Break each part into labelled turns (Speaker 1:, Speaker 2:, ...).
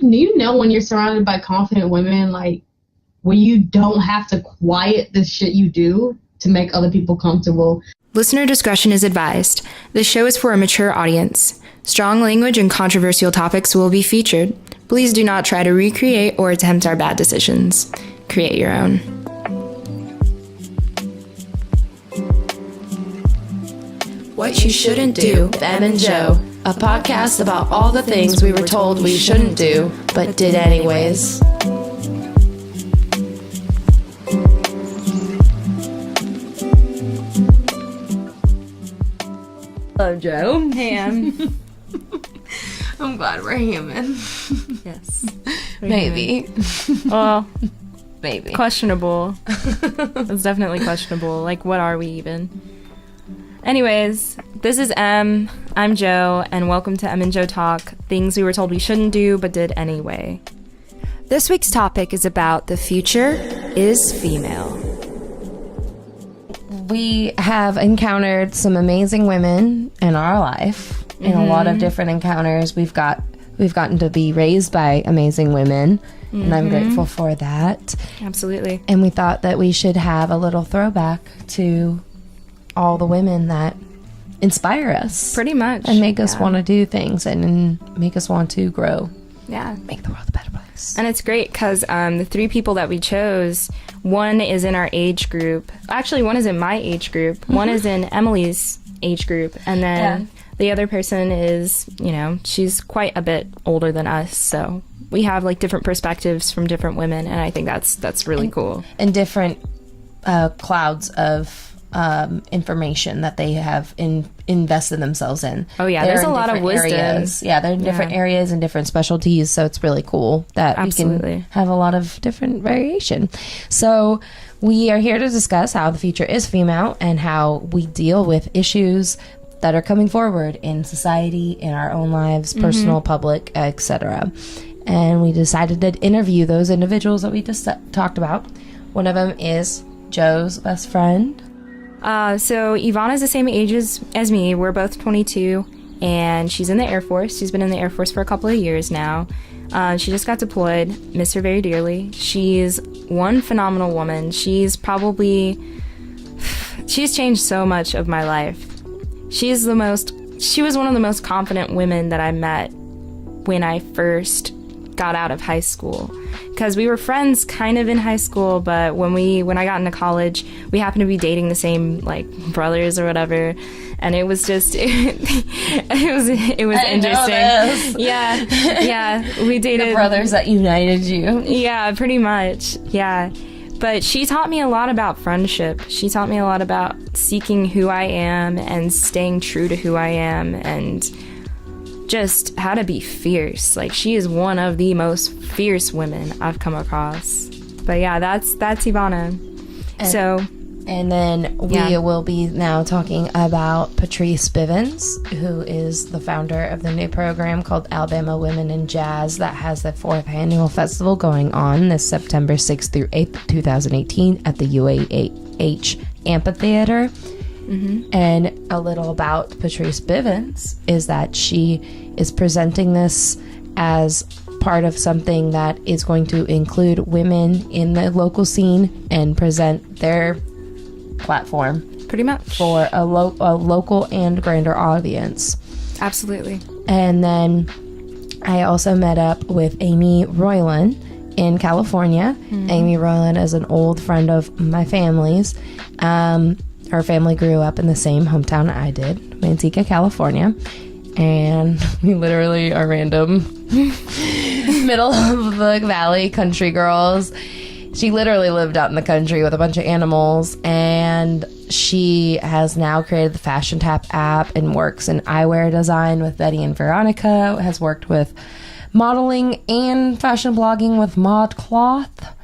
Speaker 1: you know when you're surrounded by confident women, like, when you don't have to quiet the shit you do to make other people comfortable.
Speaker 2: Listener discretion is advised. This show is for a mature audience. Strong language and controversial topics will be featured. Please do not try to recreate or attempt our bad decisions. Create your own. What You Shouldn't Do with Em and Joe, a podcast about all the things we were told we shouldn't do, but did anyways.
Speaker 3: Hello, Joe.
Speaker 2: Hey, Em.
Speaker 3: I'm glad we're human.
Speaker 2: Yes.
Speaker 3: Maybe.
Speaker 2: Well,
Speaker 3: maybe.
Speaker 2: Questionable. It's definitely questionable. Like, what are we even? Anyways, this is Em. I'm Joe, and welcome to Em and Joe Talk, things we were told we shouldn't do, but did anyway. This week's topic is about the future is female.
Speaker 3: We have encountered some amazing women in our life. In a lot of different encounters, we've gotten to be raised by amazing women, and I'm grateful for that.
Speaker 2: Absolutely.
Speaker 3: And we thought that we should have a little throwback to all the women that inspire us.
Speaker 2: Pretty much.
Speaker 3: And make us want to do things and make us want to grow.
Speaker 2: Yeah.
Speaker 3: Make the world a better place.
Speaker 2: And it's great because the three people that we chose, one is in our age group. Actually, one is in my age group. One is in Emily's age group. And then the other person is, she's quite a bit older than us. So we have like different perspectives from different women. And I think that's really cool.
Speaker 3: And different clouds of information that they have invested themselves in.
Speaker 2: Oh yeah, there's a lot of wisdom.
Speaker 3: Areas. Yeah, they're in different areas and different specialties, so it's really cool that we can have a lot of different variation. So we are here to discuss how the future is female and how we deal with issues that are coming forward in society, in our own lives, personal, public, etc. And we decided to interview those individuals that we just talked about. One of them is Joe's best friend.
Speaker 2: So Evaughna is the same age as me. We're both 22, and she's in the Airforce. She's been in the Airforce for a couple of years now. She just got deployed. Miss her very dearly. She's one phenomenal woman. She's changed so much of my life. She was one of the most confident women that I met when I first got out of high school. Because we were friends kind of in high school, but when I got into college, we happened to be dating the same like brothers or whatever, and it was just it was interesting. Yeah, we dated
Speaker 3: the brothers that united you.
Speaker 2: Yeah, pretty much. Yeah, but she taught me a lot about friendship. She taught me a lot about seeking who I am and staying true to who I am, and just how to be fierce. Like, she is one of the most fierce women I've come across. But yeah, that's Evaughna. And then we will be now talking about Patrice Bivins, who is the founder of the new program called Alabama Women in Jazz that has the 4th annual festival going on this September 6th through 8th, 2018 at the UAH Amphitheater. And a little about Patrice Bivins is that she is presenting this as part of something that is going to include women in the local scene and present their platform pretty much
Speaker 3: for a local and grander audience.
Speaker 2: Absolutely. And
Speaker 3: then I also met up with Amy Roiland in California. Amy Roiland is an old friend of my family's. Her family grew up in the same hometown I did, Manteca, California. And we literally are random middle of the valley country girls. She literally lived out in the country with a bunch of animals, and she has now created the Fashion Tap app and works in eyewear design with Betty and Veronica, has worked with modeling and fashion blogging with ModCloth,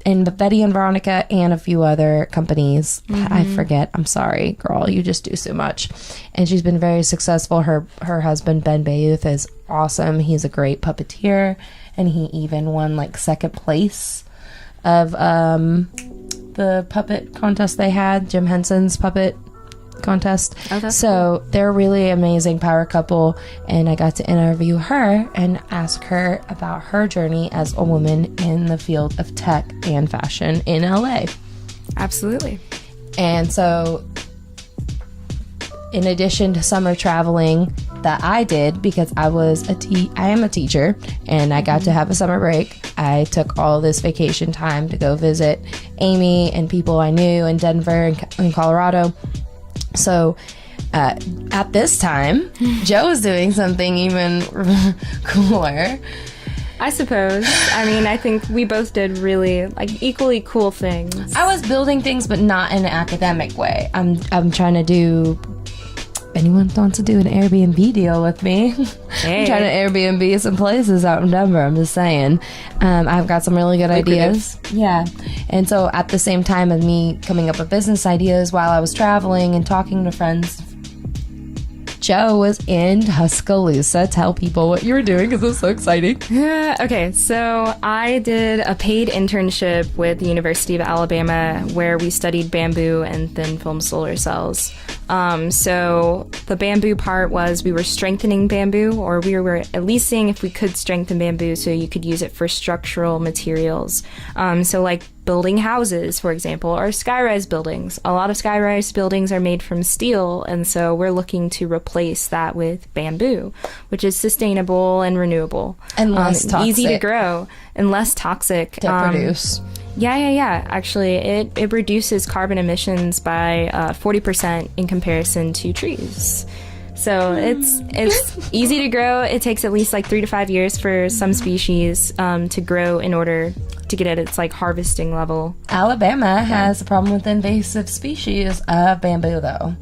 Speaker 3: and Betty and Veronica and a few other companies. I forget. I'm sorry, girl. You just do so much. And she's been very successful. Her husband, Ben Bayouth, is awesome. He's a great puppeteer. And he even won like 2nd place of the puppet contest they had, Jim Henson's puppet contest.
Speaker 2: Oh, that's
Speaker 3: so they're a really amazing power couple, and I got to interview her and ask her about her journey as a woman in the field of tech and fashion in LA.
Speaker 2: Absolutely.
Speaker 3: And so, in addition to summer traveling that I did, because I am a teacher, and I got to have a summer break, I took all this vacation time to go visit Amy and people I knew in Denver and in Colorado. So at this time, Joe was doing something even cooler.
Speaker 2: I suppose. I mean, I think we both did really equally cool things.
Speaker 3: I was building things, but not in an academic way. I'm trying to do. Anyone wants to do an Airbnb deal with me?
Speaker 2: Hey.
Speaker 3: I'm trying to Airbnb some places out in Denver. I'm just saying. I've got some really good ideas. Yeah. And so at the same time as me coming up with business ideas while I was traveling and talking to friends, Joe was in Tuscaloosa. Tell people what you were doing because it's so exciting.
Speaker 2: Okay, so I did a paid internship with the University of Alabama where we studied bamboo and thin film solar cells. So the bamboo part was we were strengthening bamboo, or we were at least seeing if we could strengthen bamboo so you could use it for structural materials. So like building houses, for example, or skyrise buildings. A lot of skyrise buildings are made from steel, and so we're looking to replace that with bamboo, which is sustainable and renewable.
Speaker 3: And less toxic.
Speaker 2: Easy to grow and less toxic.
Speaker 3: To produce.
Speaker 2: Yeah. Actually, it reduces carbon emissions by 40% in comparison to trees. So it's easy to grow. It takes at least 3 to 5 years for some species to grow in order to get at its harvesting level.
Speaker 3: Alabama has a problem with invasive species of bamboo, though.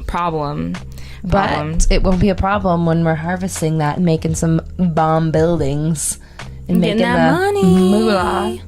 Speaker 2: Problem.
Speaker 3: But it won't be a problem when we're harvesting that and making some bomb buildings and making
Speaker 2: that money.
Speaker 3: Moolah.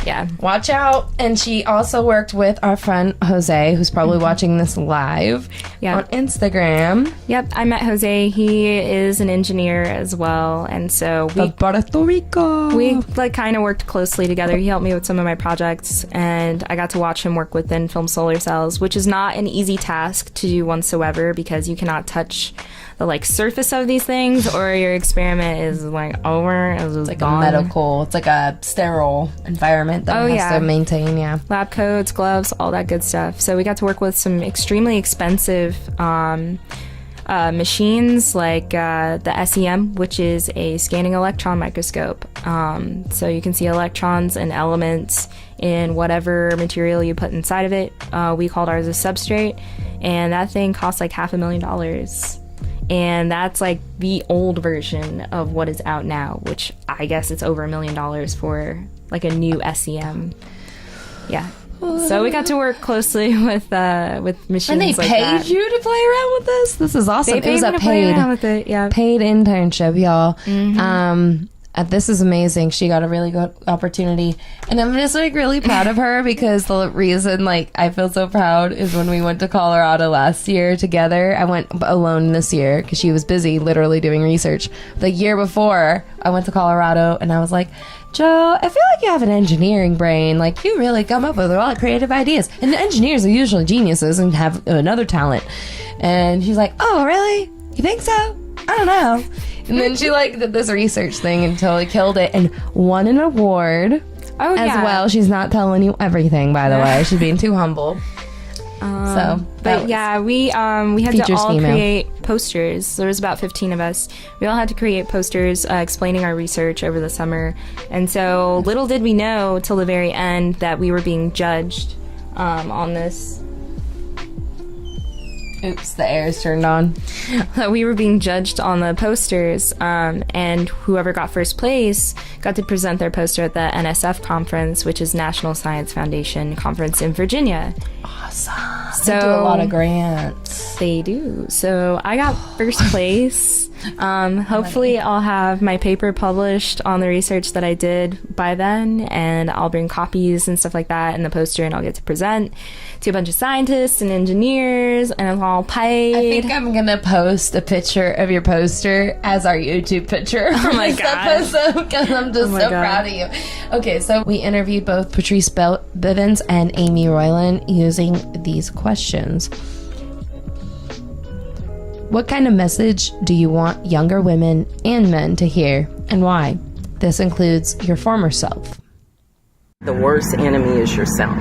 Speaker 2: Yeah.
Speaker 3: Watch out. And she also worked with our friend Jose, who's probably watching this live on Instagram.
Speaker 2: Yep, I met Jose. He is an engineer as well, and so we
Speaker 3: Puerto Rico.
Speaker 2: We kind of worked closely together. He helped me with some of my projects, and I got to watch him work with thin film solar cells, which is not an easy task to do whatsoever because you cannot touch the surface of these things, or your experiment is over. It's
Speaker 3: like gone. A medical. It's like a sterile environment that it has to maintain. Yeah,
Speaker 2: lab coats, gloves, all that good stuff. So we got to work with some extremely expensive machines like the SEM, which is a scanning electron microscope. So you can see electrons and elements in whatever material you put inside of it. We called ours a substrate, and that thing costs $500,000. And that's the old version of what is out now, which I guess it's over $1 million for a new SEM. Yeah. So we got to work closely with machines. And
Speaker 3: they paid you to play around with this? This is awesome. It was a paid internship, y'all. This is amazing. She got a really good opportunity, and I'm just really proud of her because the reason I feel so proud is when we went to Colorado last year together. I went alone this year because she was busy literally doing research. The year before I went to Colorado, and I was like, Joe, I feel like you have an engineering brain. You really come up with a lot of creative ideas, and engineers are usually geniuses and have another talent. And she's like, oh, really? You think so? I don't know. And then she did this research thing and totally killed it and won an award as well. She's not telling you everything, by the way. She's being too humble.
Speaker 2: We had to all create posters. There was about 15 of us. We all had to create posters explaining our research over the summer. And so little did we know till the very end that we were being judged on this.
Speaker 3: Oops, the air's turned on.
Speaker 2: We were being judged on the posters, and whoever got first place got to present their poster at the NSF conference, which is National Science Foundation Conference in Virginia.
Speaker 3: Awesome. So, they do a lot of grants.
Speaker 2: They do. So I got first place. Hopefully I'll have my paper published on the research that I did by then, and I'll bring copies and stuff like that in the poster, and I'll get to present to a bunch of scientists and engineers, and I'm all paid.
Speaker 3: I think I'm gonna post a picture of your poster as our YouTube picture for this episode because I'm just so proud of you. Okay, so we interviewed both Patrice Bivins and Amy Roiland using these questions. What kind of message do you want younger women and men to hear, and why? This includes your former self.
Speaker 4: The worst enemy is yourself.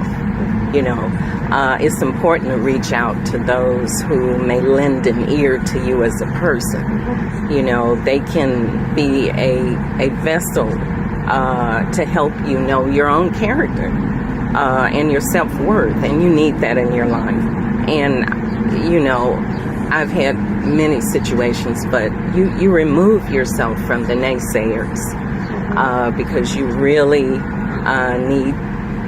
Speaker 4: You know, it's important to reach out to those who may lend an ear to you as a person. You know, they can be a vessel to help you know your own character and your self-worth, and you need that in your life. And, you know, I've had many situations, but you remove yourself from the naysayers because you really need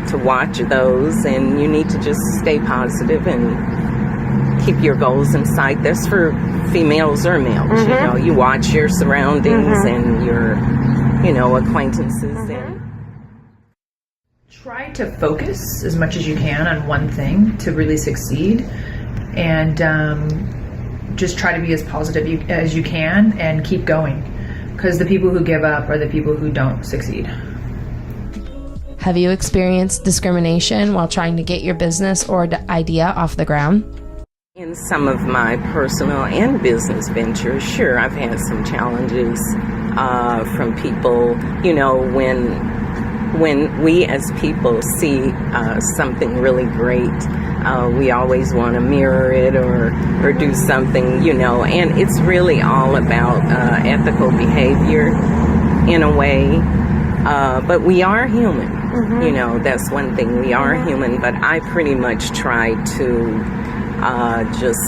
Speaker 4: to watch those, and you need to just stay positive and keep your goals in sight. That's for females or males. You know, you watch your surroundings and your, you know, acquaintances. And
Speaker 5: try to focus as much as you can on one thing to really succeed, and just try to be as positive as you can and keep going, because the people who give up are the people who don't succeed.
Speaker 3: Have you experienced discrimination while trying to get your business or idea off the ground?
Speaker 4: in some of my personal and business ventures, sure, I've had some challenges from people. You know, when we as people see something really great, we always want to mirror it or do something, you know, and it's really all about ethical behavior in a way, but we are human. Mm-hmm. You know, that's one thing, we are human, but I pretty much try to just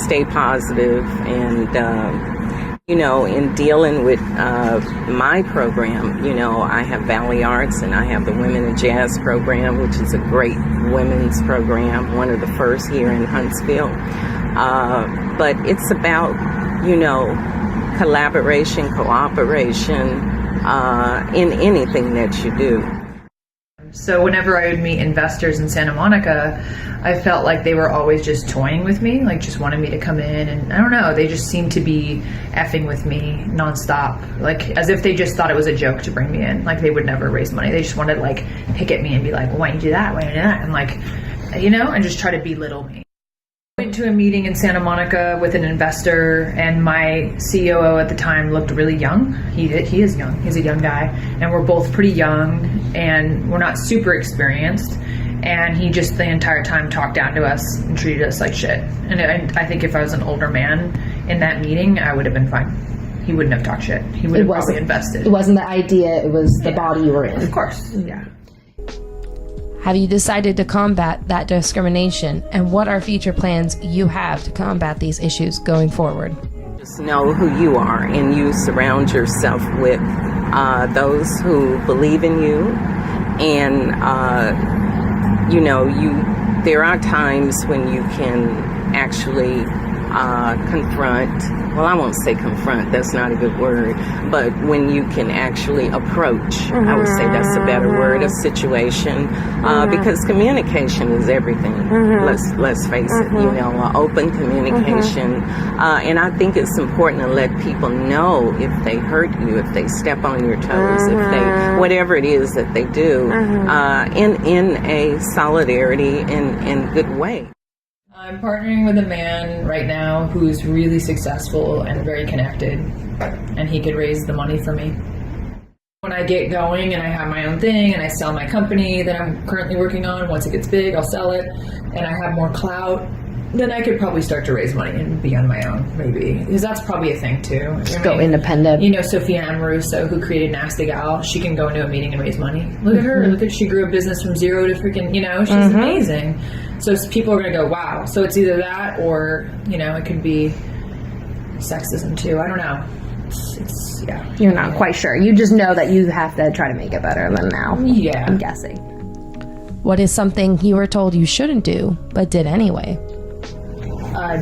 Speaker 4: stay positive and you know, in dealing with my program, you know, I have Valley Arts and I have the Women in Jazz program, which is a great women's program, one of the first here in Huntsville. But it's about, you know, collaboration, cooperation in anything that you do.
Speaker 5: So whenever I would meet investors in Santa Monica, I felt like they were always just toying with me, like just wanted me to come in, and I don't know, they just seemed to be effing with me nonstop, like as if they just thought it was a joke to bring me in, like they would never raise money. They just wanted to like pick at me and be like, why don't you do that, why don't you do that, and like, you know, and just try to belittle me. I went to a meeting in Santa Monica with an investor, and my COO at the time looked really young. He is young. He's a young guy, and we're both pretty young, and we're not super experienced. And he just the entire time talked down to us and treated us like shit. And I think if I was an older man in that meeting, I would have been fine. He wouldn't have talked shit. He would have probably invested.
Speaker 6: It wasn't the idea, it was the body you were in.
Speaker 5: Of course, yeah.
Speaker 3: Have you decided to combat that discrimination, and what are future plans you have to combat these issues going forward?
Speaker 4: Just know who you are, and you surround yourself with those who believe in you, and you know, there are times when you can actually confront, well, I won't say confront, that's not a good word, but when you can actually approach, I would say that's a better word, a situation, because communication is everything. Let's face it, you know, open communication, and I think it's important to let people know if they hurt you, if they step on your toes, if they, whatever it is that they do, in a solidarity and good way.
Speaker 5: I'm partnering with a man right now who's really successful and very connected, and he could raise the money for me. When I get going and I have my own thing and I sell my company that I'm currently working on, once it gets big, I'll sell it, and I have more clout, then I could probably start to raise money and be on my own, maybe. Because that's probably a thing, too.
Speaker 6: Just go independent.
Speaker 5: You know, Sophia Amoruso, who created Nasty Gal, she can go into a meeting and raise money. Look at her. Look at, she grew a business from zero to freaking, you know, she's amazing. So people are going to go, wow. So it's either that or, you know, it could be sexism, too. I don't know. It's yeah.
Speaker 6: You're not quite sure. You just know that you have to try to make it better than now.
Speaker 5: Yeah.
Speaker 6: I'm guessing.
Speaker 3: What is something you were told you shouldn't do, but did anyway?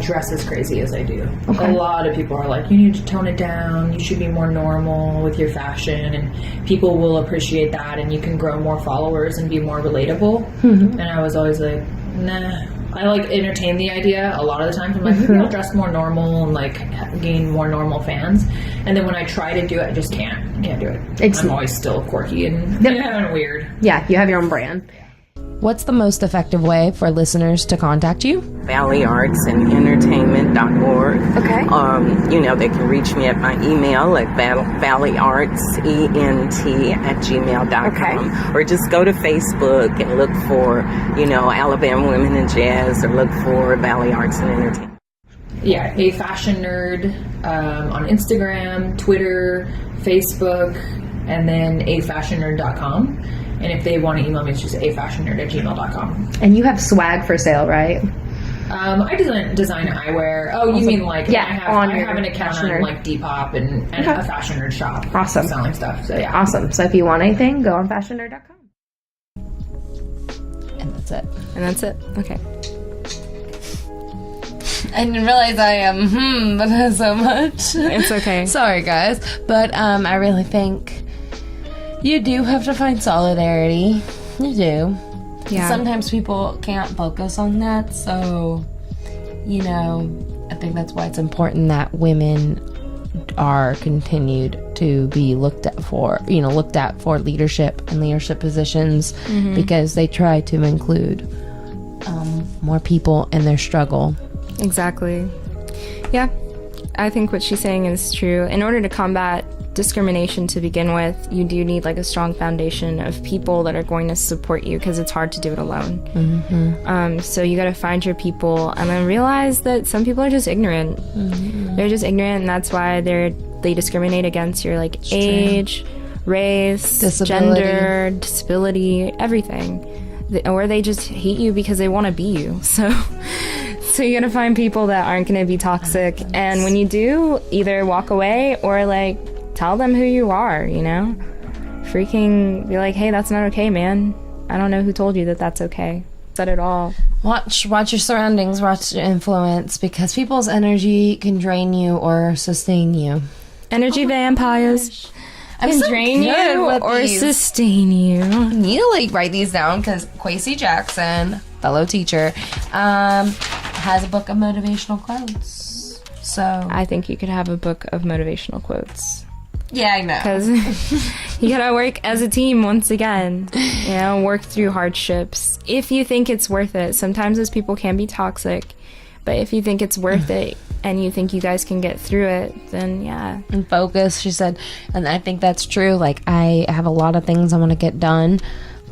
Speaker 5: Dress as crazy as I do. Okay. A lot of people are like, you need to tone it down, you should be more normal with your fashion, and people will appreciate that, and you can grow more followers and be more relatable. And I was always like, nah. I like entertain the idea a lot of the times. I'm like, maybe I'll dress more normal and like gain more normal fans. And then when I try to do it, I just can't do it. I'm always still quirky and, and weird.
Speaker 6: Yeah, you have your own brand.
Speaker 3: What's the most effective way for listeners to contact you?
Speaker 4: ValleyArtsAndEntertainment.org.
Speaker 3: Okay.
Speaker 4: They can reach me at my email at ValleyArtsENT@gmail.com.
Speaker 3: Okay.
Speaker 4: Or just go to Facebook and look for, Alabama Women in Jazz, or look for Valley Arts and Entertainment.
Speaker 5: Yeah, A Fashion Nerd on Instagram, Twitter, Facebook, and then afashionnerd.com. And if they want to email me, it's just afashionnerd@gmail.com.
Speaker 6: And you have swag for sale, right?
Speaker 5: I design eyewear. Oh, you mean like
Speaker 6: Yeah,
Speaker 5: I have an account
Speaker 6: Fashion
Speaker 5: on
Speaker 6: Nerd.
Speaker 5: like Depop and a Fashion Nerd shop.
Speaker 6: Awesome.
Speaker 5: Selling stuff. So yeah.
Speaker 6: Awesome. So if you want anything, go on fashionnerd.com.
Speaker 3: And that's it.
Speaker 2: And that's it. Okay.
Speaker 3: I didn't realize I but so much.
Speaker 2: It's okay.
Speaker 3: Sorry, guys. But I really think you do have to find solidarity. You do.
Speaker 2: Yeah.
Speaker 3: Sometimes people can't focus on that, so, I think that's why it's important that women are continued to be looked at for leadership and leadership positions, because they try to include more people in their struggle.
Speaker 2: Exactly. Yeah, I think what she's saying is true. In order to combat discrimination to begin with, you do need like a strong foundation of people that are going to support you, because it's hard to do it alone. So you got to find your people, and then realize that some people are just ignorant. They're just ignorant, and that's why they discriminate against your like age, race,
Speaker 3: Disability.
Speaker 2: gender, disability, everything. Or they just hate you because they want to be you. So you gotta find people that aren't gonna be toxic, and when you do, either walk away or like tell them who you are, freaking be like, hey, that's not okay, man. I don't know who told you that that's okay. Said it all.
Speaker 3: Watch your surroundings, watch your influence, because people's energy can drain you or sustain you.
Speaker 2: Energy vampires
Speaker 3: I'm
Speaker 2: can
Speaker 3: so
Speaker 2: drain
Speaker 3: good
Speaker 2: you
Speaker 3: with
Speaker 2: or
Speaker 3: these.
Speaker 2: sustain you.
Speaker 3: I need to write these down, because Kwesi Jackson, fellow teacher, has a book of motivational quotes. So
Speaker 2: I think you could have a book of motivational quotes.
Speaker 3: yeah, I know.
Speaker 2: Because you gotta work as a team once again. Work through hardships. If you think it's worth it. Sometimes those people can be toxic. But if you think it's worth it and you think you guys can get through it, then yeah.
Speaker 3: And focus, she said. And I think that's true. Like, I have a lot of things I want to get done,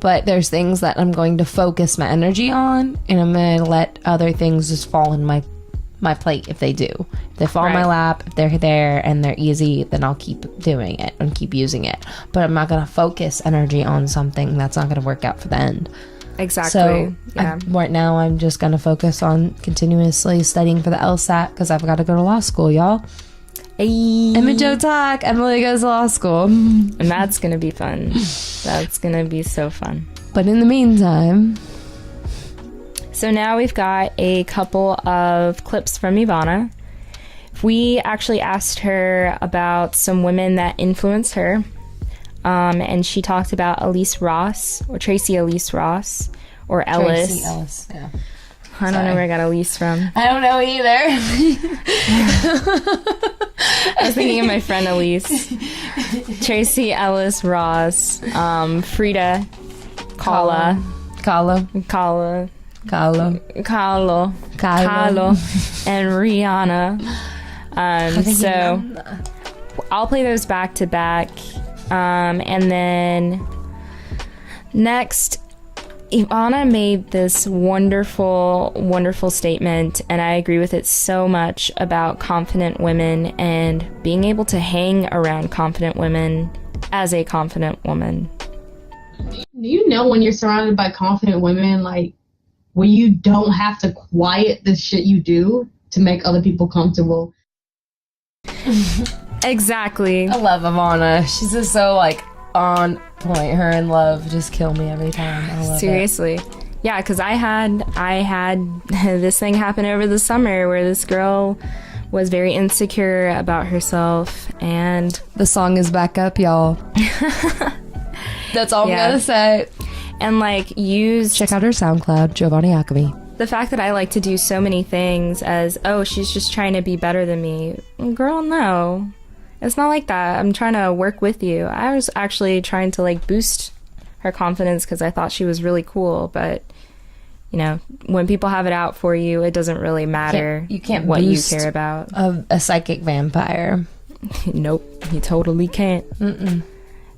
Speaker 3: but there's things that I'm going to focus my energy on, and I'm going to let other things just fall in my plate if they do. If they fall in my
Speaker 2: Right.
Speaker 3: lap, if they're there and they're easy, then I'll keep doing it and keep using it. But I'm not going to focus energy on something that's not going to work out for the end.
Speaker 2: Exactly.
Speaker 3: So
Speaker 2: yeah.
Speaker 3: right now I'm just going to focus on continuously studying for the LSAT, because I've got to go to law school, y'all.
Speaker 2: Hey.
Speaker 3: Emma Joe Talk. Emily goes to law school.
Speaker 2: And that's gonna be fun. That's gonna be so fun.
Speaker 3: But in the meantime,
Speaker 2: So now we've got a couple of clips from Evaughna. We actually asked her about some women that influenced her. And she talked about Elise Ross, or Tracy Elise Ross, or Ellis.
Speaker 3: Tracy Ellis. Yeah.
Speaker 2: I don't know where I got Elise from.
Speaker 3: I don't know either.
Speaker 2: I was thinking of my friend Elise. Tracy Ellis Ross, Frida Kahlo,
Speaker 3: Kahlo.
Speaker 2: and Rihanna. So I'll play those back to back. And then next, Evaughna made this wonderful, wonderful statement, and I agree with it so much, about confident women and being able to hang around confident women as a confident woman.
Speaker 1: Do you know when you're surrounded by confident women, like, where you don't have to quiet the shit you do to make other people comfortable?
Speaker 2: Exactly.
Speaker 3: I love Evaughna. She's just so on point. Her and Love just kill me every time. I love
Speaker 2: Seriously. Yeah, because I had this thing happen over the summer where this girl was very insecure about herself, and
Speaker 3: The song is back up, y'all. That's all I'm gonna say.
Speaker 2: And used
Speaker 3: Check out her SoundCloud, Giovanni Jacobi.
Speaker 2: the fact that I like to do so many things as, oh, she's just trying to be better than me. Girl, no. It's not like that. I'm trying to work with you. I was actually trying to boost her confidence because I thought she was really cool, but you know, when people have it out for you, it doesn't really matter
Speaker 3: You can't
Speaker 2: what you
Speaker 3: boost
Speaker 2: care about.
Speaker 3: a psychic vampire.
Speaker 2: Nope, you totally can't.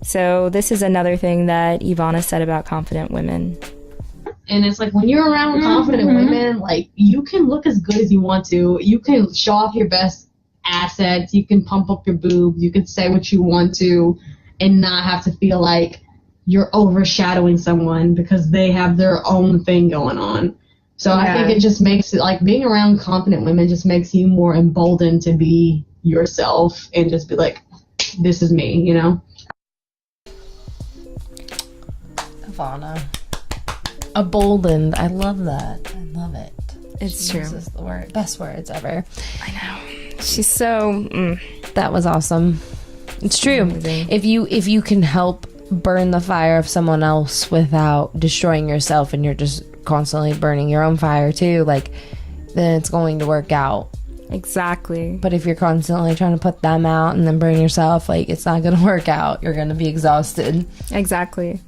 Speaker 2: So this is another thing that Evaughna said about confident women.
Speaker 1: And it's like when you're around confident women, like you can look as good as you want to. You can show off your best assets. You can pump up your boobs. You can say what you want to and not have to feel like you're overshadowing someone because they have their own thing going on. So I think it just makes it like being around confident women just makes you more emboldened to be yourself and just be like, this is me, you know?
Speaker 3: Evaughna. Emboldened. I love that. I love it.
Speaker 2: It's true.
Speaker 3: This is the word. Best words ever.
Speaker 2: I know. She's so...
Speaker 3: That was awesome. It's true.
Speaker 2: Amazing.
Speaker 3: If you can help burn the fire of someone else without destroying yourself, and you're just constantly burning your own fire too, like, then it's going to work out.
Speaker 2: Exactly.
Speaker 3: But if you're constantly trying to put them out and then burn yourself, like, it's not going to work out. You're going to be exhausted.
Speaker 2: Exactly.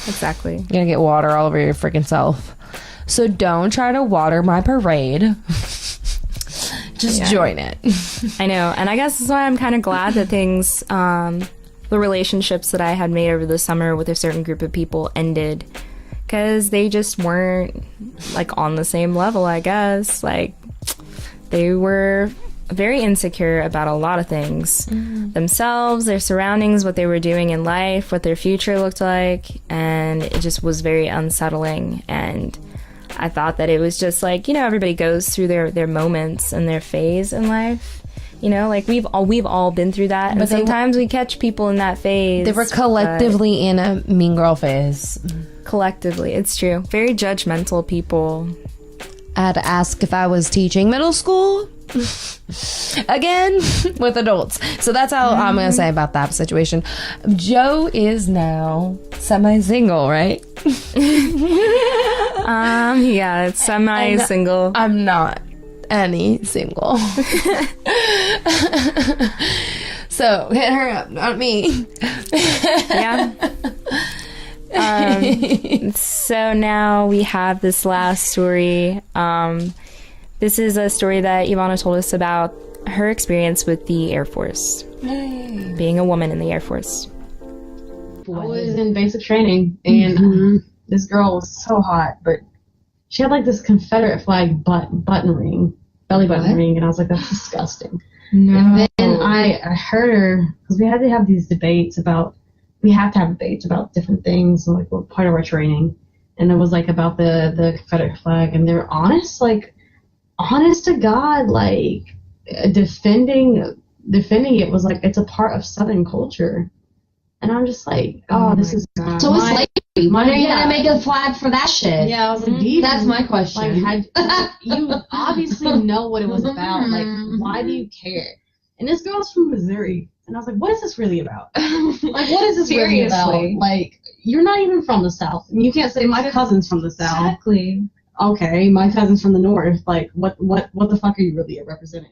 Speaker 3: You're going to get water all over your freaking self. So don't try to water my parade. Just join it.
Speaker 2: I know. And I guess that's why I'm kind of glad that things, the relationships that I had made over the summer with a certain group of people ended. Because they just weren't, like, on the same level, I guess. Like, they were very insecure about a lot of things. Themselves, their surroundings, what they were doing in life, what their future looked like. And it just was very unsettling. And I thought that it was just like, you know, everybody goes through their moments and their phase in life. You know, like we've all been through that. But and sometimes we catch people in that phase.
Speaker 3: They were collectively in a mean girl phase.
Speaker 2: Collectively, it's true. Very judgmental people.
Speaker 3: I had to ask if I was teaching middle school again with adults. So that's all I'm going to say about that situation. Joe is now semi-single, right?
Speaker 2: Yeah, it's semi-single.
Speaker 3: I'm not any single. So hit her up, not me.
Speaker 2: Yeah. So now we have this last story. This is a story that Evaughna told us about her experience with the Air Force. Being a woman in the Air Force.
Speaker 1: I was in basic training, and this girl was so hot, but she had like this Confederate flag button ring, belly button ring, and I was like, that's disgusting. No. And then I heard her, because we had to have these debates about, different things, like what part of our training, and it was like about the Confederate flag, and they're honest to God, like defending it was like it's a part of Southern culture, and I'm just like, this is
Speaker 6: so it's slavery. Why are you gonna make a flag for that shit?
Speaker 1: Yeah, I was like,
Speaker 6: that's my question.
Speaker 1: Like, you obviously know what it was about. Like, why do you care? And this girl's from Missouri, and I was like, what is this really about? Like, what is this really about? Like, you're not even from the South, and you can't say my cousin's from the South.
Speaker 6: Exactly.
Speaker 1: Okay, my cousin's from the North. Like, what the fuck are you really representing?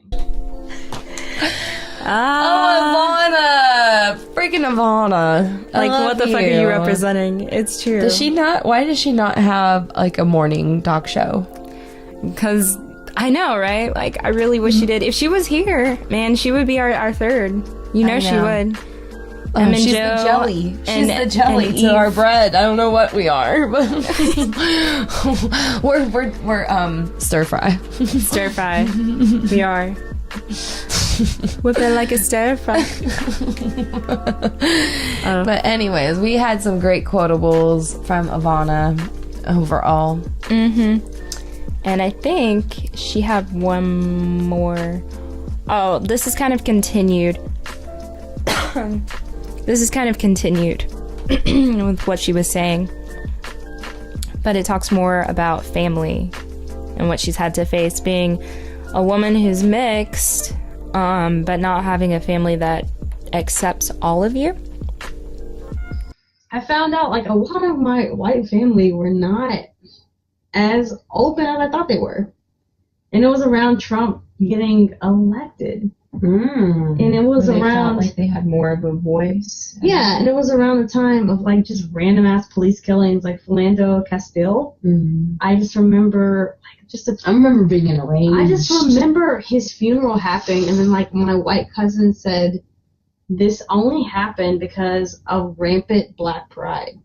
Speaker 3: Evaughna! Freaking Evaughna.
Speaker 2: Like, what the fuck are you representing? It's true.
Speaker 3: Why does she not have, like, a morning talk show?
Speaker 2: Because, I know, right? Like, I really wish she did. If she was here, man, she would be our third. You know she would.
Speaker 3: She's the jelly. She's the jelly to our bread. I don't know what we are, but we're stir fry.
Speaker 2: Stir fry. We are. Whip it like a stir fry.
Speaker 3: But anyways, we had some great quotables from Evaughna overall.
Speaker 2: And I think she had one more. Oh, this is kind of continued. This is kind of continued with what she was saying. But it talks more about family and what she's had to face being a woman who's mixed, but not having a family that accepts all of you.
Speaker 1: I found out, like, a lot of my white family were not as open as I thought they were. And it was around Trump getting elected. And it was
Speaker 7: They
Speaker 1: around,
Speaker 7: felt like they had more of a voice.
Speaker 1: yeah, and it was around the time of like just random ass police killings, like Philando Castile. I just remember like
Speaker 7: I remember being in a rage.
Speaker 1: I just remember his funeral happening, and then like my white cousin said, this only happened because of rampant black pride.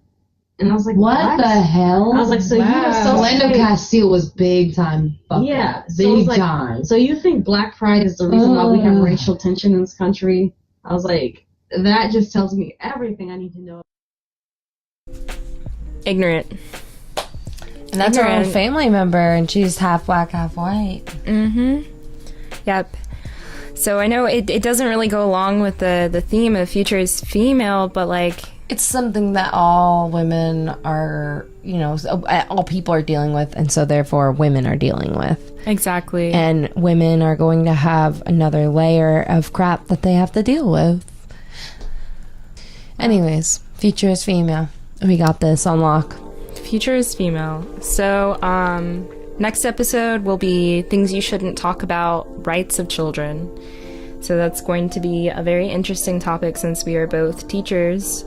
Speaker 1: And I was like,
Speaker 7: What the hell?
Speaker 1: I was like, so you
Speaker 7: Philando Castile was big time.
Speaker 1: Yeah, so
Speaker 7: big
Speaker 1: it's like,
Speaker 7: time.
Speaker 1: So you think black pride is the reason why we have racial tension in this country? I was like, that just tells me everything I need to know.
Speaker 2: Ignorant.
Speaker 3: And that's her own family member, and she's half black, half white.
Speaker 2: Yep. So I know it doesn't really go along with the theme of Future is Female, but like...
Speaker 3: It's something that all women are, all people are dealing with, and so therefore women are dealing with.
Speaker 2: Exactly.
Speaker 3: And women are going to have another layer of crap that they have to deal with. Anyways, Future is Female. We got this on lock.
Speaker 2: Future is Female. So, next episode will be things you shouldn't talk about, rights of children. So that's going to be a very interesting topic since we are both teachers.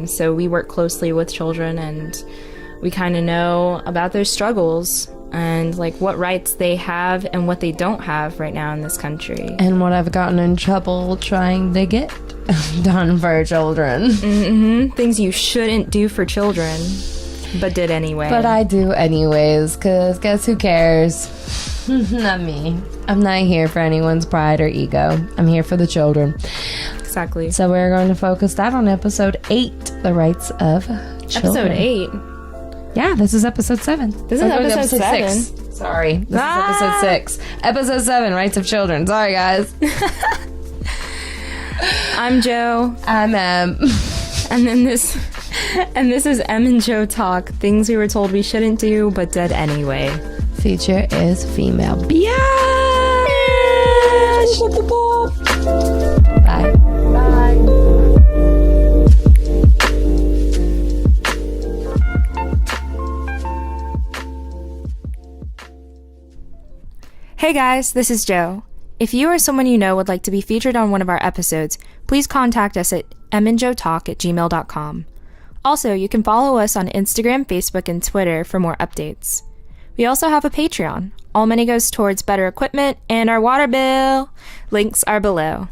Speaker 2: So we work closely with children and we kind of know about their struggles and like what rights they have and what they don't have right now in this country.
Speaker 3: And what I've gotten in trouble trying to get done for children.
Speaker 2: Things you shouldn't do for children, but did anyway.
Speaker 3: But I do anyways, because guess who cares? Not me. I'm not here for anyone's pride or ego. I'm here for the children.
Speaker 2: Exactly.
Speaker 3: So we're going to focus that on episode 8, the rights of children.
Speaker 2: Episode 8?
Speaker 3: Yeah, this is episode 7.
Speaker 2: This is episode 7.
Speaker 3: 6. Sorry. This is episode 6. Episode 7, rights of children. Sorry, guys.
Speaker 2: I'm Joe.
Speaker 3: I'm Em.
Speaker 2: And this is Em and Joe Talk. Things we were told we shouldn't do, but did anyway.
Speaker 3: Future is Female. Bye. Bye.
Speaker 2: Hey guys, this is Joe. If you or someone you know would like to be featured on one of our episodes, please contact us at emandjoetalk@gmail.com. Also, you can follow us on Instagram, Facebook, and Twitter for more updates. We also have a Patreon. All money goes towards better equipment and our water bill. Links are below.